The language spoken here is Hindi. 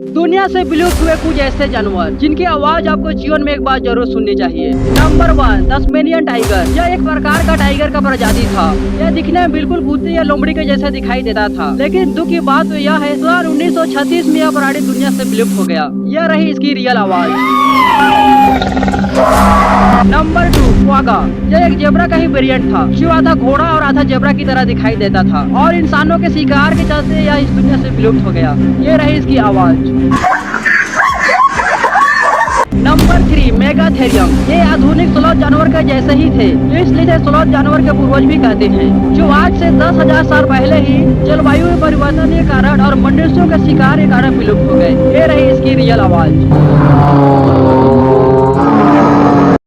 दुनिया से विलुप्त हुए कुछ ऐसे जानवर जिनकी आवाज आपको जीवन में एक बार जरूर सुननी चाहिए। Number 1, Tasmanian tiger. यह एक प्रकार का टाइगर का प्रजाति था। यह दिखने में बिल्कुल कुत्ते या लोमड़ी के जैसा दिखाई देता था, लेकिन दुख की बात तो यह है साल 1936 में यह प्राणी दुनिया से विलुप्त हो गया। यह रही इसकी रियल आवाज। Number 2, quagga. यह एक जेब्रा का ही वेरिएंट था, जो आधा घोड़ा और आधा जेब्रा की तरह दिखाई देता था और इंसानों के शिकार के चलते यह इस दुनिया से विलुप्त हो गया। ये रही इसकी आवाज। Number 3, megatherium. ये आधुनिक स्लॉथ जानवर के जैसे ही थे, इसलिए स्लॉथ जानवर के पूर्वज भी कहते हैं, जो आज से 10,000 साल पहले ही जलवायु में परिवर्तन के कारण और मनुष्यों के शिकार के कारण विलुप्त हो गए। ये रही इसकी रियल आवाज।